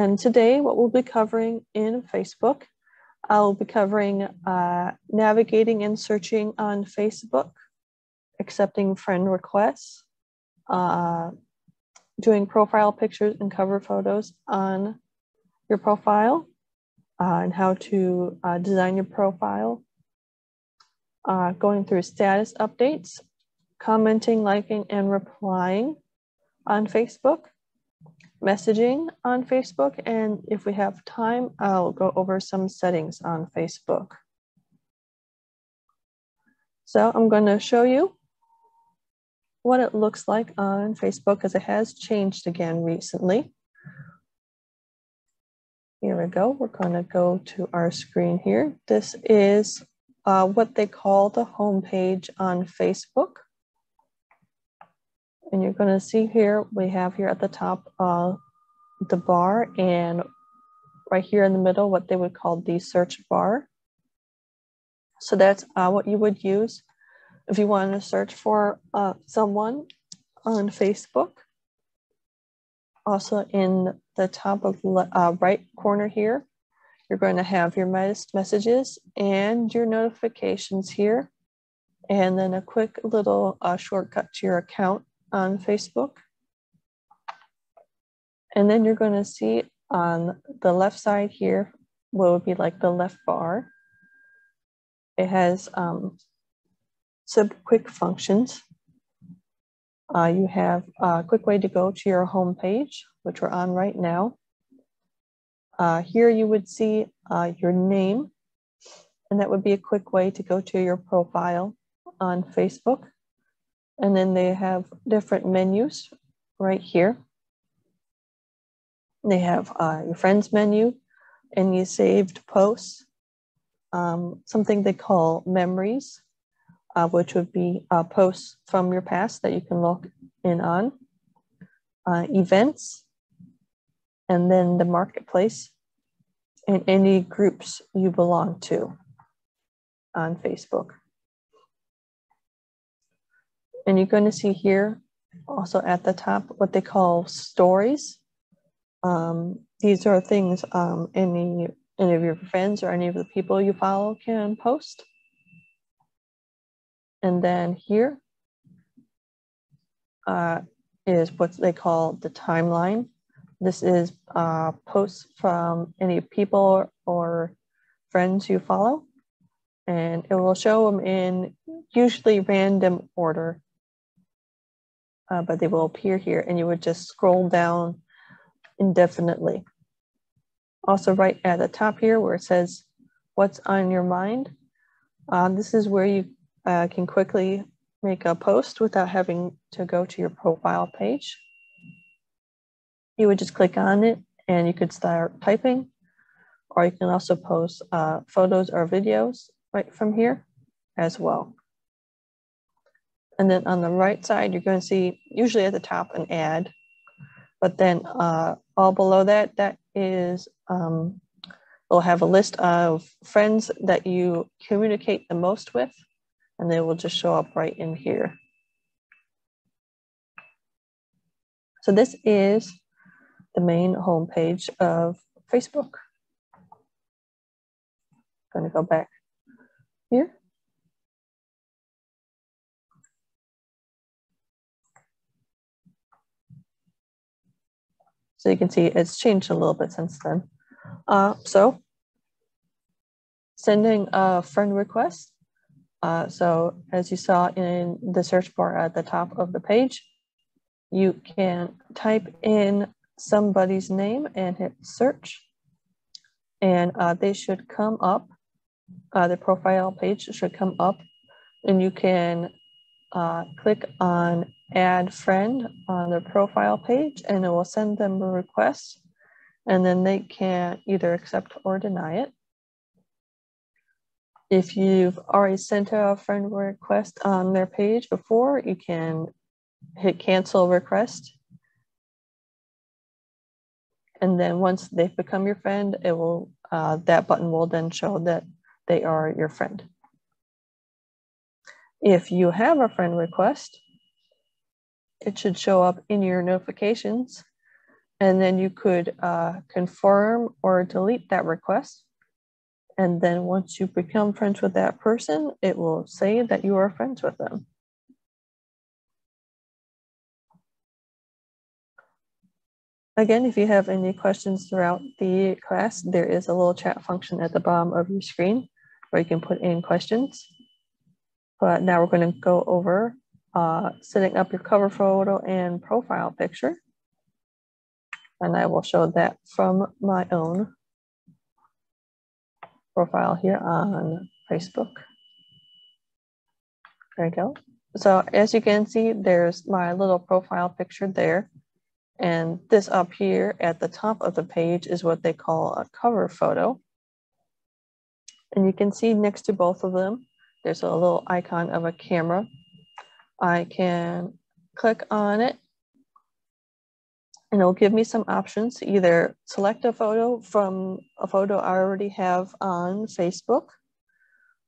And today what we'll be covering in Facebook, I'll be covering navigating and searching on Facebook, accepting friend requests, doing profile pictures and cover photos on your profile, and how to design your profile, going through status updates, commenting, liking, and replying on Facebook, messaging on Facebook, and if we have time, I'll go over some settings on Facebook. So I'm going to show you what it looks like on Facebook, because it has changed again recently. Here we go. We're going to go to our screen here. This is what they call the home page on Facebook. And you're going to see here, we have here at the top the bar, and right here in the middle, what they would call the search bar. So that's what you would use if you want to search for someone on Facebook. Also in the top of right corner here, you're going to have your messages and your notifications here, and then a quick little shortcut to your account on Facebook. And then you're going to see on the left side here what would be like the left bar. It has some quick functions. You have a quick way to go to your home page, which we're on right now. Here you would see your name, and that would be a quick way to go to your profile on Facebook. And then they have different menus right here. They have your friends menu and your saved posts, something they call memories, which would be posts from your past that you can log in on, events, and then the marketplace, and any groups you belong to on Facebook. And you're going to see here also at the top what they call stories. These are things any of your friends or any of the people you follow can post. And then here is what they call the timeline. This is posts from any people or friends you follow, and it will show them in usually random order, but they will appear here, and you would just scroll down indefinitely. Also right at the top here where it says what's on your mind, this is where you can quickly make a post without having to go to your profile page. You would just click on it and you could start typing, or you can also post photos or videos right from here as well. And then on the right side, you're going to see usually at the top an ad, but then all below that, that is, we'll have a list of friends that you communicate the most with, and they will just show up right in here. So this is the main homepage of Facebook. I'm going to go back here. So you can see it's changed a little bit since then. So sending a friend request. So as you saw in the search bar at the top of the page, you can type in somebody's name and hit search, and they should come up. The profile page should come up, and you can click on add friend on the profile page, and it will send them a request, and then they can either accept or deny it. If you've already sent a friend request on their page before, you can hit cancel request. And then once they've become your friend, it will that button will then show that they are your friend. If you have a friend request, it should show up in your notifications And then you could confirm or delete that request. And then once you become friends with that person, it will say that you are friends with them. Again, if you have any questions throughout the class, there is a little chat function at the bottom of your screen where you can put in questions. But now we're going to go over setting up your cover photo and profile picture. And I will show that from my own profile here on Facebook. There you go. So as you can see, there's my little profile picture there. And this up here at the top of the page is what they call a cover photo. And you can see next to both of them, there's a little icon of a camera. I can click on it and it'll give me some options to either select a photo from a photo I already have on Facebook,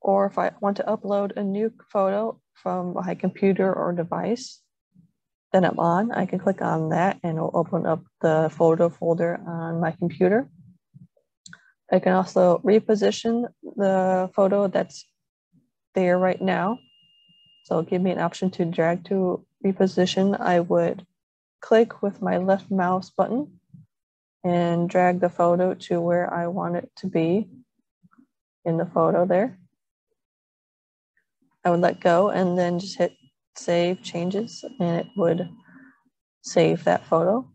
or if I want to upload a new photo from my computer or device that I'm on, I can click on that and it'll open up the photo folder on my computer. I can also reposition the photo that's there right now. So it'll give me an option to drag to reposition. I would click with my left mouse button and drag the photo to where I want it to be in the photo there. I would let go and then just hit save changes and it would save that photo.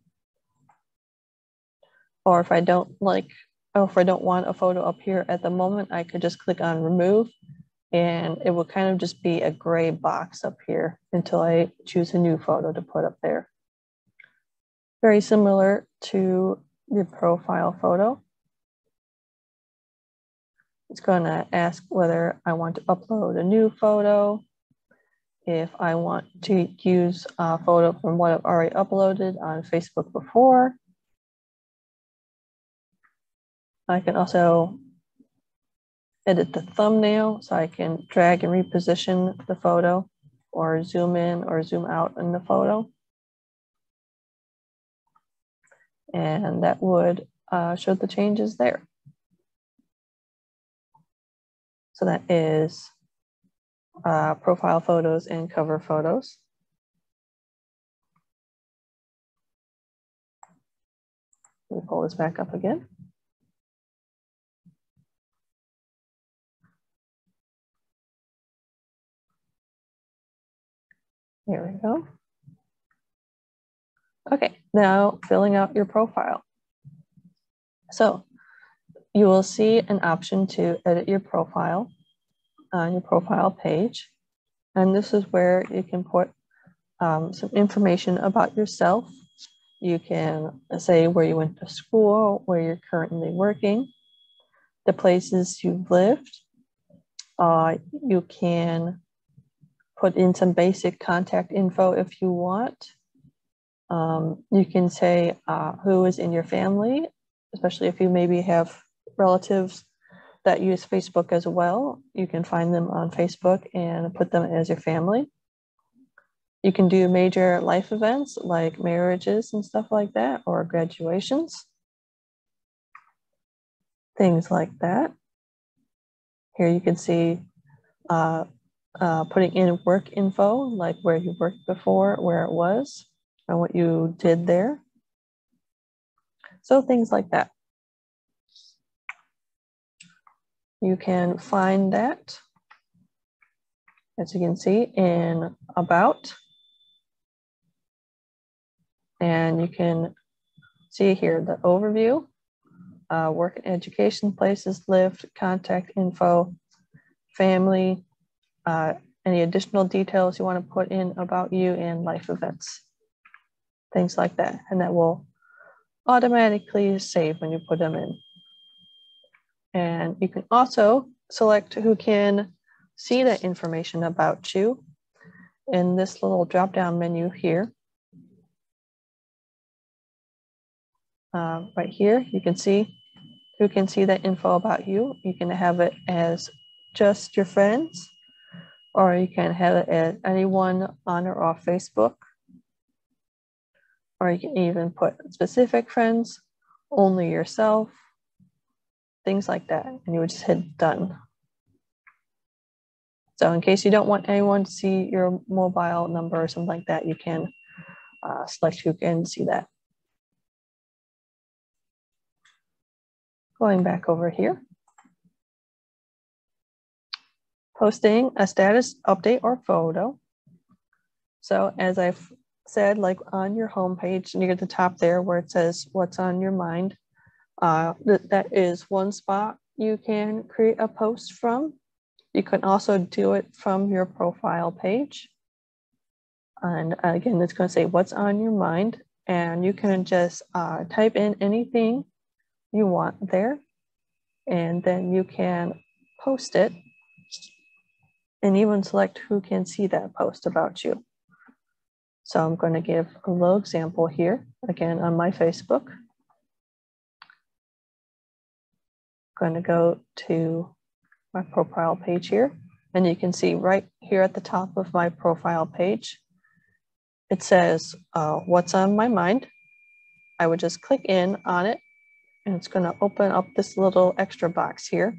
Or if I don't want a photo up here at the moment, I could just click on remove and it will kind of just be a gray box up here until I choose a new photo to put up there. Very similar to the profile photo. It's going to ask whether I want to upload a new photo, if I want to use a photo from what I've already uploaded on Facebook before. I can also edit the thumbnail, so I can drag and reposition the photo or zoom in or zoom out in the photo. And that would show the changes there. So that is profile photos and cover photos. Let me pull this back up again. Here we go. Okay, now filling out your profile. So you will see an option to edit your profile on your profile page. And this is where you can put some information about yourself. You can say where you went to school, where you're currently working, the places you've lived. You can put in some basic contact info if you want. You can say who is in your family, especially if you maybe have relatives that use Facebook as well. You can find them on Facebook and put them as your family. You can do major life events like marriages and stuff like that, or graduations. Things like that. Here you can see putting in work info, like where you worked before, where it was, and what you did there. So things like that. You can find that, as you can see, in About. And you can see here the overview, work and education, places lived, contact info, family, any additional details you want to put in about you, and life events, things like that. And that will automatically save when you put them in. And you can also select who can see that information about you in this little drop-down menu here. Right here, you can see who can see that info about you. You can have it as just your friends, or you can have it as anyone on or off Facebook. or you can even put specific friends, only yourself, things like that. And you would just hit done. So in case you don't want anyone to see your mobile number or something like that, you can select who can see that. Going back over here. Posting a status update or photo. So as I've said, like on your homepage near the top there where it says what's on your mind, that is one spot you can create a post from. You can also do it from your profile page. And again, it's going to say what's on your mind, and you can just type in anything you want there, and then you can post it and even select who can see that post about you. So I'm going to give a little example here, again on my Facebook. I'm going to go to my profile page here, and you can see right here at the top of my profile page, it says what's on my mind. I would just click in on it, and it's going to open up this little extra box here.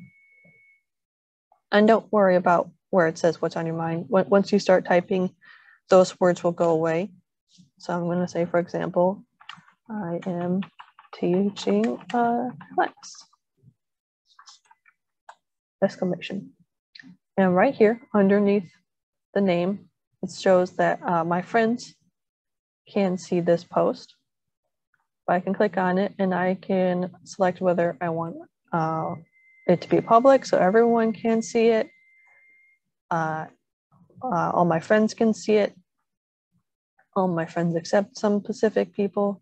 And don't worry about where it says what's on your mind. Once you start typing, those words will go away. So I'm going to say, for example, I am teaching a class. Exclamation. And right here underneath the name, it shows that my friends can see this post. But I can click on it and I can select whether I want it to be public so everyone can see it. All my friends can see it. All my friends except some specific people.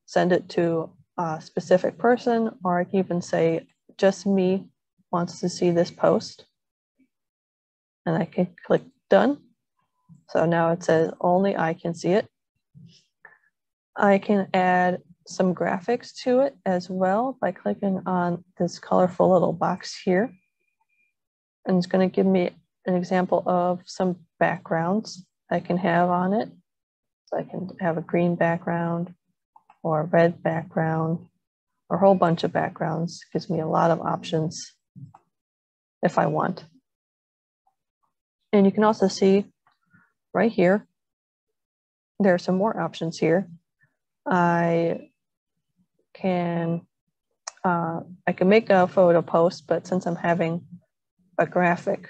Send it to a specific person, or I can even say just me wants to see this post. And I can click done. So now it says only I can see it. I can add some graphics to it as well by clicking on this colorful little box here. And it's going to give me an example of some backgrounds I can have on it. So I can have a green background or a red background or a whole bunch of backgrounds. It gives me a lot of options if I want. And you can also see right here, there are some more options here. I can make a photo post, but since I'm having a graphic,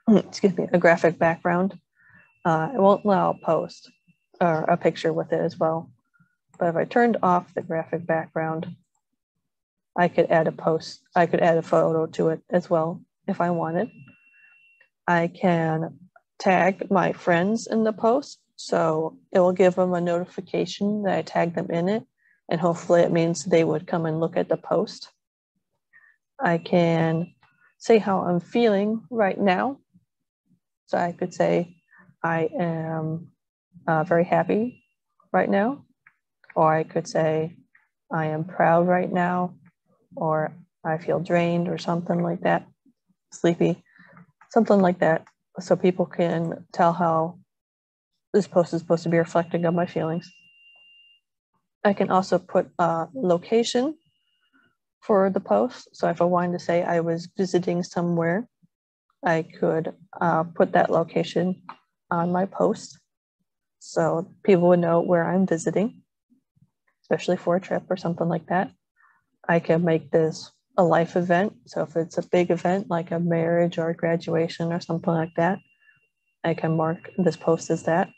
a graphic background, it won't allow a post or a picture with it as well. But if I turned off the graphic background, I could add a post. I could add a photo to it as well if I wanted. I can tag my friends in the post, so it will give them a notification that I tagged them in it, and hopefully it means they would come and look at the post. I can say how I'm feeling right now. So I could say I am very happy right now, or I could say I am proud right now, or I feel drained or something like that, sleepy, something like that, so people can tell how this post is supposed to be reflecting of my feelings. I can also put a location for the post. So if I wanted to say I was visiting somewhere, I could put that location on my post so people would know where I'm visiting, especially for a trip or something like that. I can make this a life event. So if it's a big event like a marriage or a graduation or something like that, I can mark this post as that.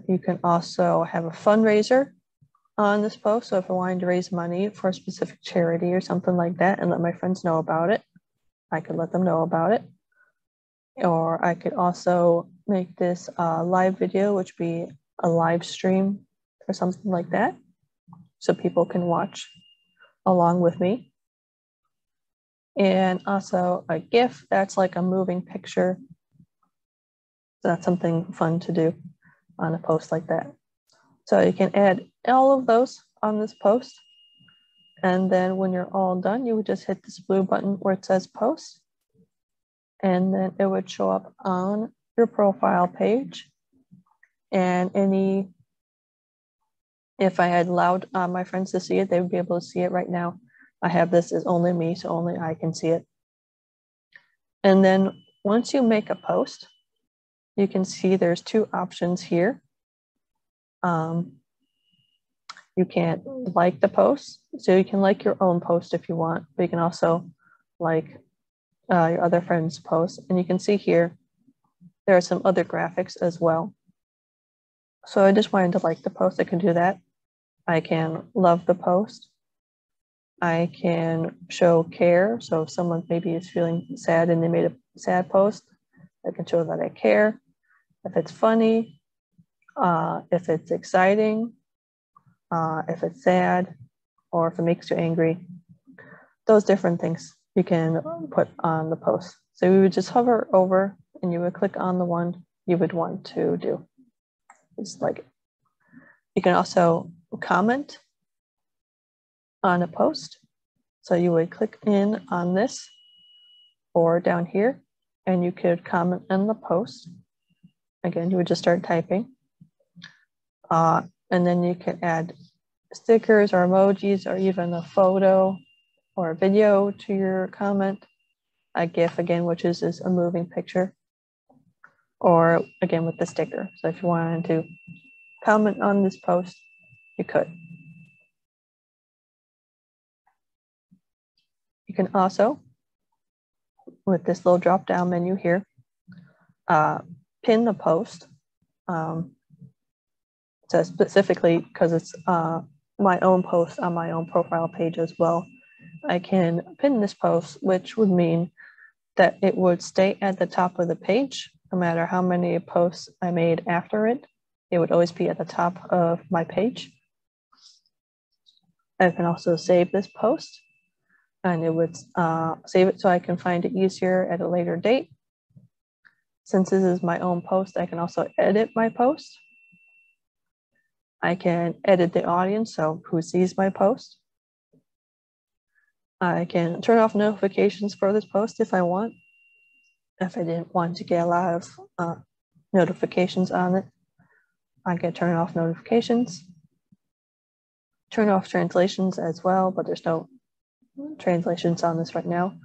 You can also have a fundraiser on this post. So if I wanted to raise money for a specific charity or something like that and let my friends know about it, I could let them know about it. Or I could also make this a live video, which would be a live stream or something like that, so people can watch along with me. And also a GIF, that's like a moving picture. So that's something fun to do on a post like that. So you can add all of those on this post. And then when you're all done, you would just hit this blue button where it says post. And then it would show up on your profile page. and if I had allowed my friends to see it, they would be able to see it right now. I have this as only me, so only I can see it. And then once you make a post, you can see there's two options here. You can like the post, so you can like your own post if you want, but you can also like your other friend's post. And you can see here, there are some other graphics as well. So I just wanted to like the post, I can do that. I can love the post. I can show care. So if someone maybe is feeling sad and they made a sad post, I can show that I care. If it's funny, if it's exciting, if it's sad, or if it makes you angry, those different things you can put on the post. So you would just hover over and you would click on the one you would want to do. Just like it. You can also comment on a post. So you would click in on this or down here, and you could comment on the post. Again, you would just start typing. And then you can add stickers or emojis or even a photo or a video to your comment. A GIF, again, which is a moving picture. Or again, with the sticker. So if you wanted to comment on this post, you could. You can also, with this little drop-down menu here, pin the post. So specifically, because it's my own post on my own profile page as well, I can pin this post, which would mean that it would stay at the top of the page, no matter how many posts I made after it. It would always be at the top of my page. I can also save this post, and it would save it so I can find it easier at a later date. Since this is my own post, I can also edit my post. I can edit the audience, so who sees my post. I can turn off notifications for this post if I want. If I didn't want to get a lot of notifications on it, I can turn off notifications. Turn off translations as well, but there's no translations on this right now.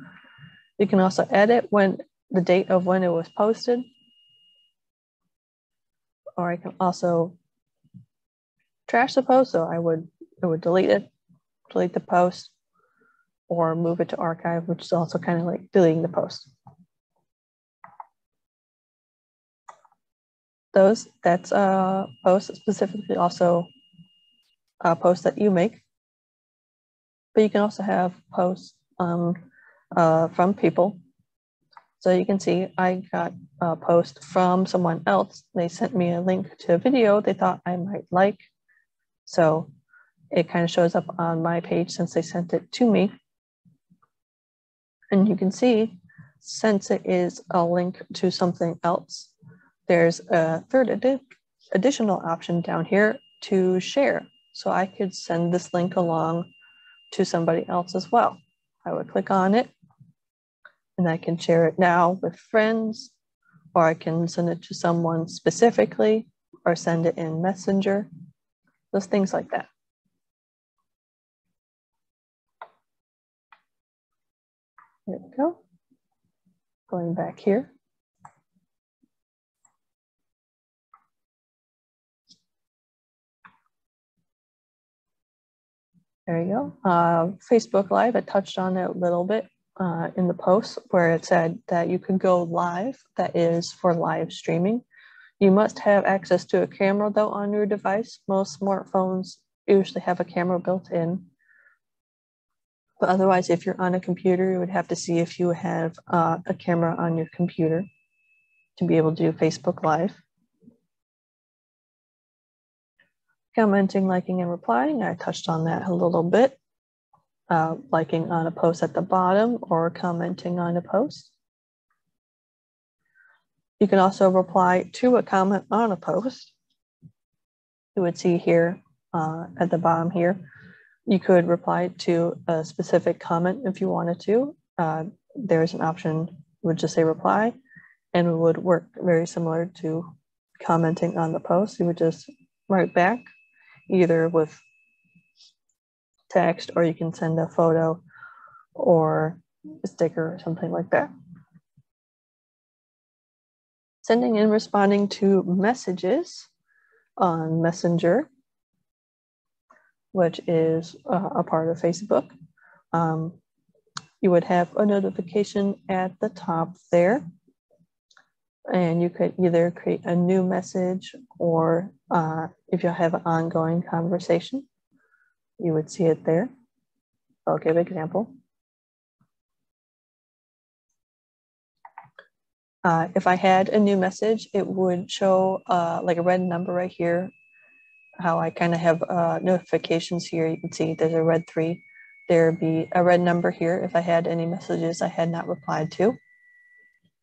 You can also edit the date of when it was posted. Or I can also trash the post, so it would delete the post, or move it to archive, which is also kind of like deleting the post. That's a post, specifically also a post that you make. But you can also have posts from people. So you can see I got a post from someone else. They sent me a link to a video they thought I might like. So it kind of shows up on my page since they sent it to me. And you can see, since it is a link to something else, there's a third additional option down here to share. So I could send this link along to somebody else as well. I would click on it, and I can share it now with friends, or I can send it to someone specifically, or send it in Messenger, those things like that. There we go. Going back here. There you go. Facebook Live, I touched on it a little bit in the post where it said that you could go live. That is for live streaming. You must have access to a camera though on your device. Most smartphones usually have a camera built in. But otherwise, if you're on a computer, you would have to see if you have a camera on your computer to be able to do Facebook Live. Commenting, liking, and replying, I touched on that a little bit. Liking on a post at the bottom or commenting on a post. You can also reply to a comment on a post. You would see here at the bottom here, you could reply to a specific comment if you wanted to. There's an option, would just say reply, and it would work very similar to commenting on the post, you would just write back either with text, or you can send a photo or a sticker or something like that. Sending and responding to messages on Messenger, which is a part of Facebook. You would have a notification at the top there, and you could either create a new message, or if you have an ongoing conversation, you would see it there. I'll give an example. If I had a new message, it would show like a red number right here. How I kind of have notifications here. You can see there's a red 3. There'd be a red number here if I had any messages I had not replied to.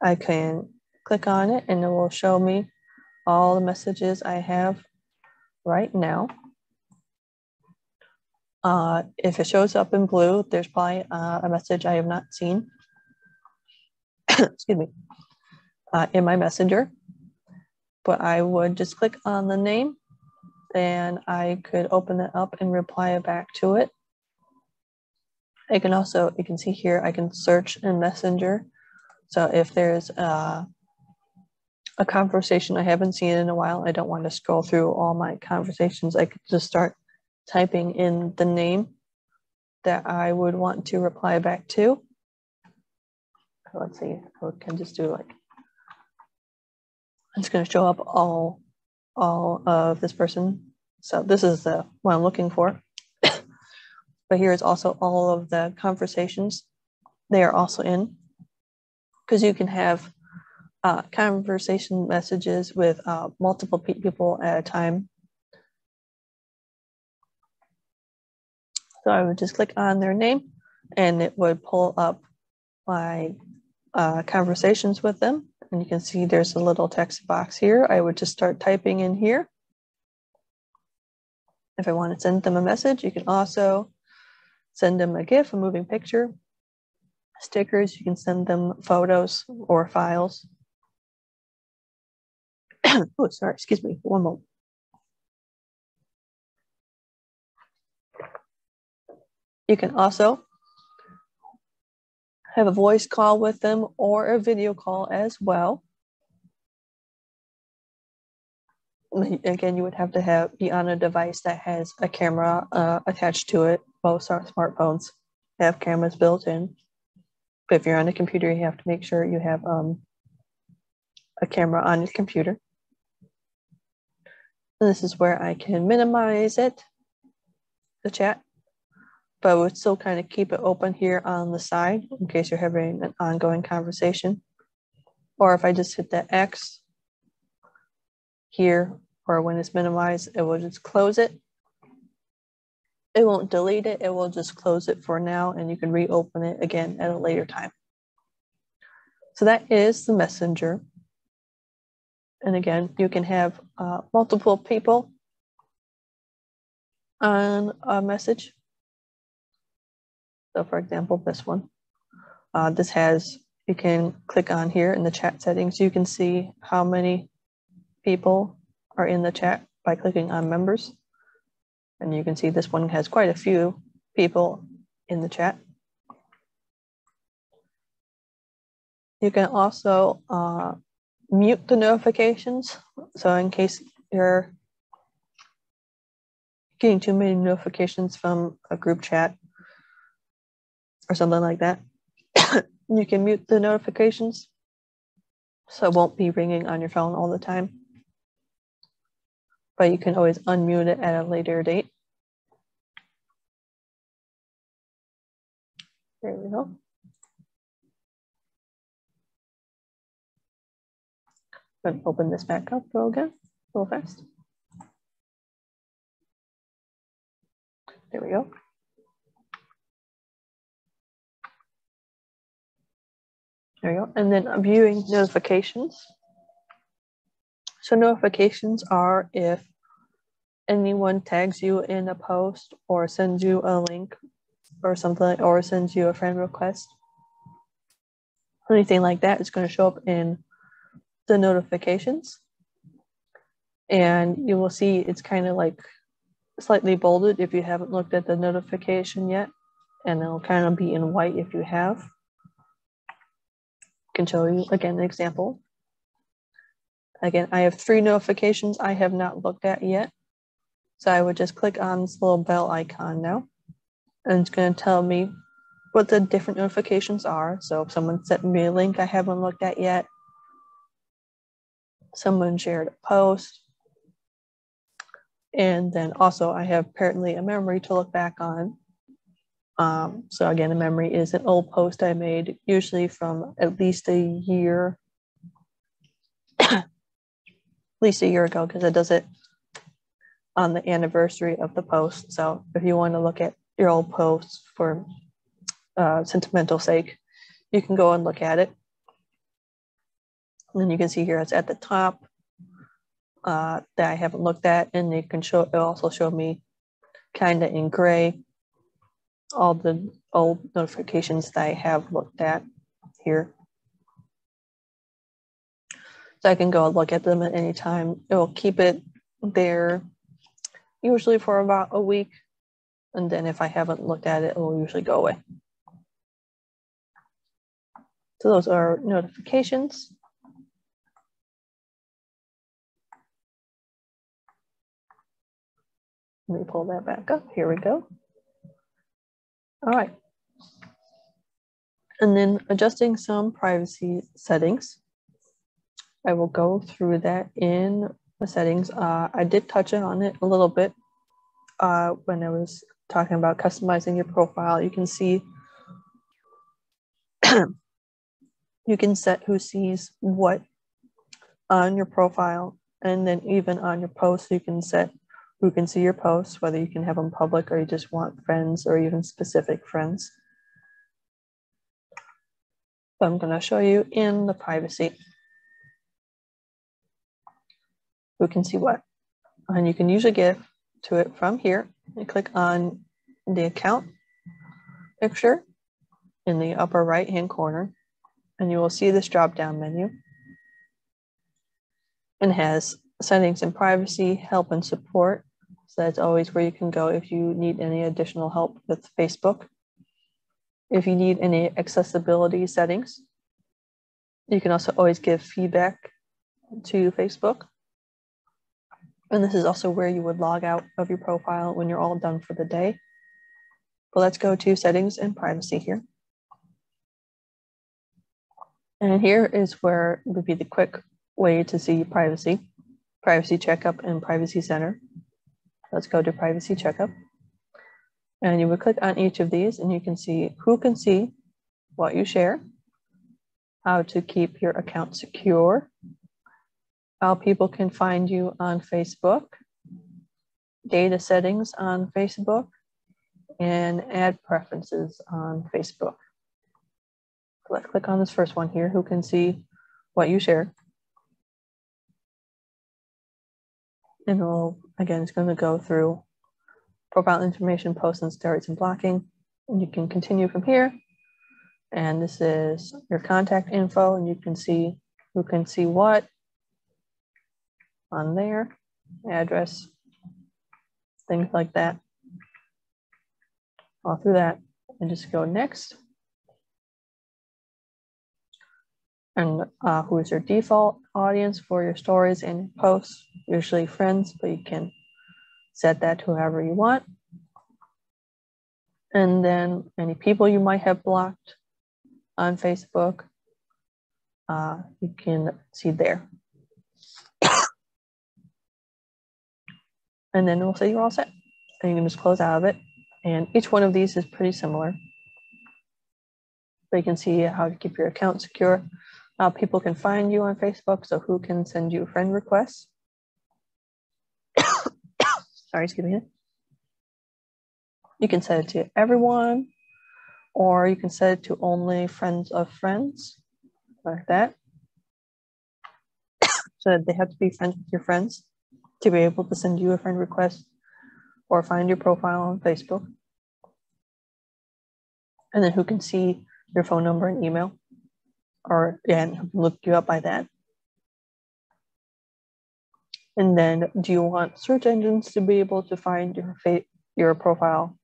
I can click on it and it will show me all the messages I have right now. If it shows up in blue, there's probably a message I have not seen. Excuse me. In my Messenger. But I would just click on the name, and I could open it up and reply back to it. I can also, you can see here, I can search in Messenger. So if there's a conversation I haven't seen in a while, I don't want to scroll through all my conversations, I could just start typing in the name that I would want to reply back to. Let's see, I can just do like, it's going to show up all of this person. So this is the what I'm looking for. But here is also all of the conversations they are also in, because you can have conversation messages with multiple people at a time. So I would just click on their name and it would pull up my conversations with them. And you can see there's a little text box here. I would just start typing in here. If I want to send them a message, you can also send them a GIF, a moving picture, stickers. You can send them photos or files. Oh, sorry, excuse me, one moment. You can also have a voice call with them or a video call as well. Again, you would have to be on a device that has a camera attached to it. Most smartphones have cameras built in. But if you're on a computer, you have to make sure you have a camera on your computer. And this is where I can minimize it, the chat, but would still kind of keep it open here on the side in case you're having an ongoing conversation. Or if I just hit the X here, or when it's minimized, it will just close it. It won't delete it, it will just close it for now, and you can reopen it again at a later time. So that is the Messenger. And again, you can have multiple people on a message. So for example, this one, this has, you can click on here in the chat settings. You can see how many people are in the chat by clicking on members. And you can see this one has quite a few people in the chat. You can also mute the notifications. So in case you're getting too many notifications from a group chat or something like that, you can mute the notifications so it won't be ringing on your phone all the time. But you can always unmute it at a later date. There we go. I'm going to open this back up again, real fast. There we go. There we go. And then viewing notifications. So notifications are if anyone tags you in a post or sends you a link or something, or sends you a friend request. Anything like that is going to show up in the notifications. And you will see it's kind of like slightly bolded if you haven't looked at the notification yet, and it'll kind of be in white if you have. I can show you again an example. Again, I have 3 notifications I have not looked at yet. So I would just click on this little bell icon now, and it's going to tell me what the different notifications are. So if someone sent me a link I haven't looked at yet, someone shared a post, and then also I have apparently a memory to look back on. So again, a memory is an old post I made, usually from at least a year, at least a year ago, because it does it on the anniversary of the post. So if you want to look at your old posts for sentimental sake, you can go and look at it. And you can see here it's at the top that I haven't looked at, and you can show, it'll also show me kind of in gray all the old notifications that I have looked at here. So I can go and look at them at any time. It will keep it there usually for about a week, and then if I haven't looked at it, it will usually go away. So those are notifications. Let me pull that back up. Here we go. All right. And then adjusting some privacy settings. I will go through that in the settings. I did touch on it a little bit when I was talking about customizing your profile. You can see, you can set who sees what on your profile, and then even on your posts, you can set who can see your posts, whether you can have them public or you just want friends or even specific friends. So I'm going to show you in the privacy who can see what. And you can usually get to it from here. You click on the account picture in the upper right hand corner, and you will see this drop down menu, and has settings and privacy, help and support. So that's always where you can go if you need any additional help with Facebook. If you need any accessibility settings, you can also always give feedback to Facebook. And this is also where you would log out of your profile when you're all done for the day. But let's go to settings and privacy here. And here is where it would be the quick way to see privacy, privacy checkup and privacy center. Let's go to privacy checkup. And you would click on each of these and you can see who can see what you share, how to keep your account secure, how people can find you on Facebook, data settings on Facebook, and ad preferences on Facebook. Let's click on this first one here, who can see what you share. And it's going to go through profile information, posts and stories and blocking. And you can continue from here. And this is your contact info, and you can see who can see what on there, address, things like that. All through that, and just go next. And who is your default audience for your stories and posts? Usually friends, but you can set that to whoever you want. And then any people you might have blocked on Facebook, you can see there. And then we'll say you're all set. And you can just close out of it. And each one of these is pretty similar. But you can see how to keep your account secure. People can find you on Facebook, so who can send you friend requests. Sorry, excuse me. You can set it to everyone, or you can set it to only friends of friends, like that. So they have to be friends with your friends to be able to send you a friend request or find your profile on Facebook. And then who can see your phone number and email, or and look you up by that. And then do you want search engines to be able to find your profile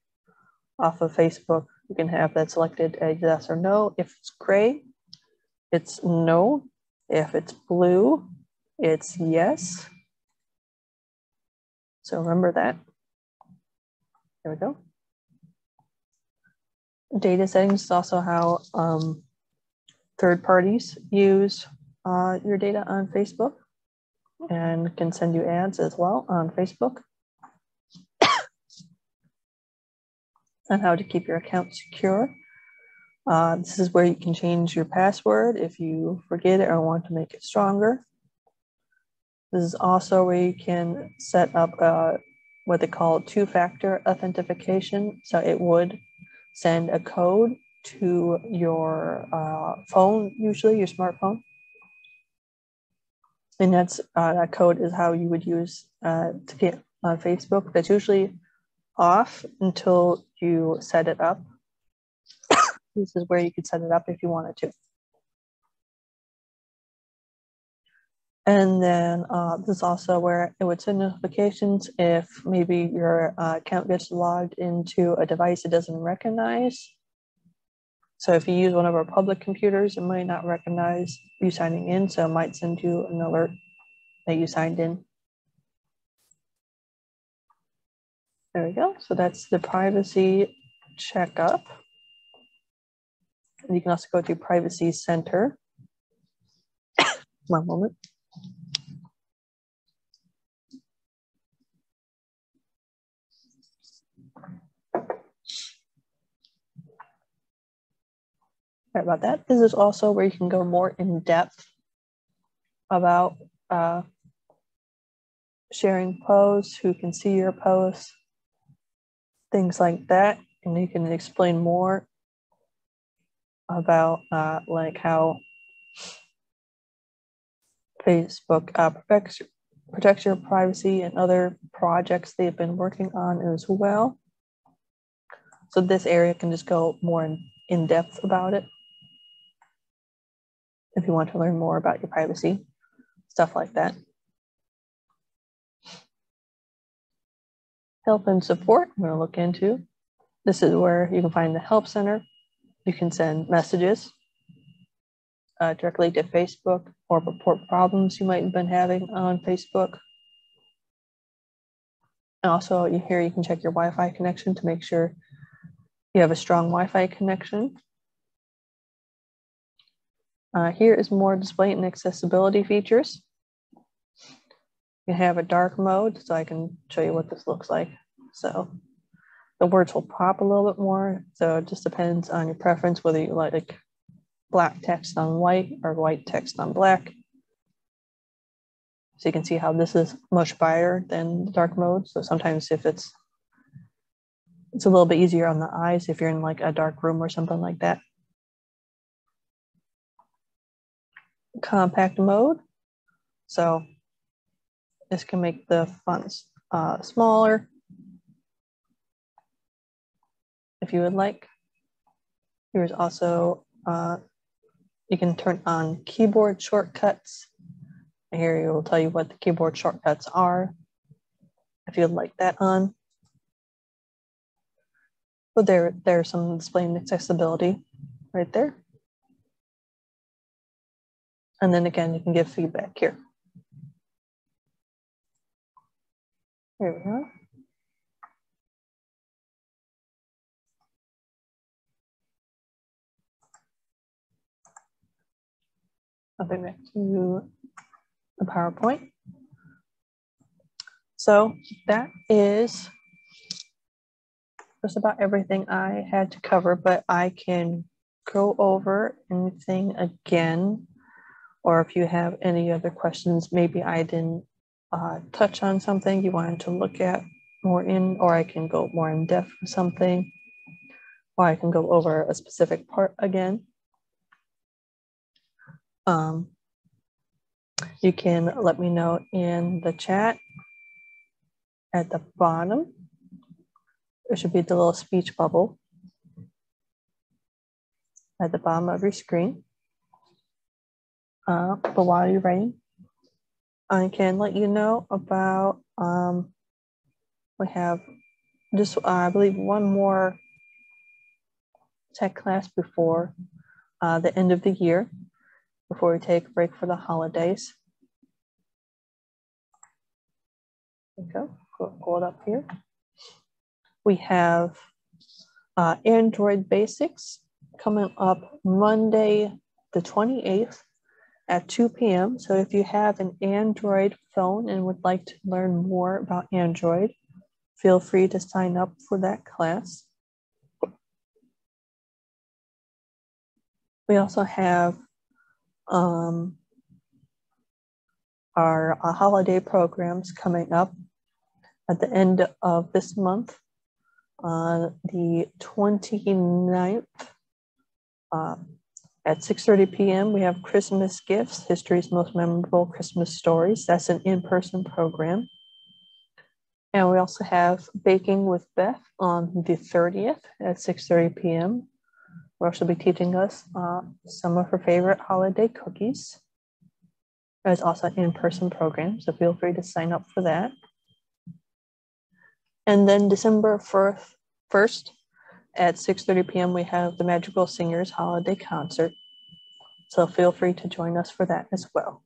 off of Facebook? You can have that selected as yes or no. If it's gray, it's no. If it's blue, it's yes. So remember that. There we go. Data settings is also how third parties use your data on Facebook and can send you ads as well on Facebook. And how to keep your account secure. This is where you can change your password if you forget it or want to make it stronger. This is also where you can set up what they call two-factor authentication. So it would send a code to your phone, usually your smartphone. And that's that code is how you would use to get on Facebook. That's usually off until you set it up. This is where you could set it up if you wanted to. And then this is also where it would send notifications if maybe your account gets logged into a device it doesn't recognize. So if you use one of our public computers, it might not recognize you signing in, so it might send you an alert that you signed in. There we go. So that's the privacy checkup. And you can also go to Privacy Center. One moment. Sorry about that. This is also where you can go more in depth about sharing posts, who can see your posts, things like that. And you can explain more about like how Facebook protects your privacy and other projects they've been working on as well. So this area can just go more in depth about it if you want to learn more about your privacy, stuff like that. Help and support, I'm going to look into. This is where you can find the help center. You can send messages directly to Facebook or report problems you might have been having on Facebook. And also here you can check your Wi-Fi connection to make sure you have a strong Wi-Fi connection. Here is more display and accessibility features. You have a dark mode, so I can show you what this looks like. So the words will pop a little bit more. So it just depends on your preference, whether you like black text on white or white text on black. So you can see how this is much brighter than the dark mode. So sometimes if it's a little bit easier on the eyes if you're in like a dark room or something like that. Compact mode. So this can make the fonts smaller if you would like. Here's also, you can turn on keyboard shortcuts. Here it will tell you what the keyboard shortcuts are if you'd like that on. But there's some display and accessibility right there. And then again, you can give feedback here. Here we go. I'll go back to the PowerPoint. So that is just about everything I had to cover, but I can go over anything again, or if you have any other questions, maybe I didn't touch on something you wanted to look at more in, or I can go more in depth with something, or I can go over a specific part again. You can let me know in the chat at the bottom. There should be the little speech bubble at the bottom of your screen. But while you're writing, I can let you know about, we have just, I believe, one more tech class before the end of the year, before we take a break for the holidays. There we go, pull it up here. We have Android Basics coming up Monday, the 28th at 2 p.m. So if you have an Android phone and would like to learn more about Android, feel free to sign up for that class. We also have our holiday programs coming up at the end of this month. On the 29th at 6:30 p.m. we have Christmas Gifts, History's Most Memorable Christmas Stories. That's an in-person program. And we also have Baking with Beth on the 30th at 6:30 p.m. where she'll be teaching us some of her favorite holiday cookies. There's also an in-person program, so feel free to sign up for that. And then December 1st at 6:30 p.m. we have the Magical Singers Holiday Concert. So feel free to join us for that as well.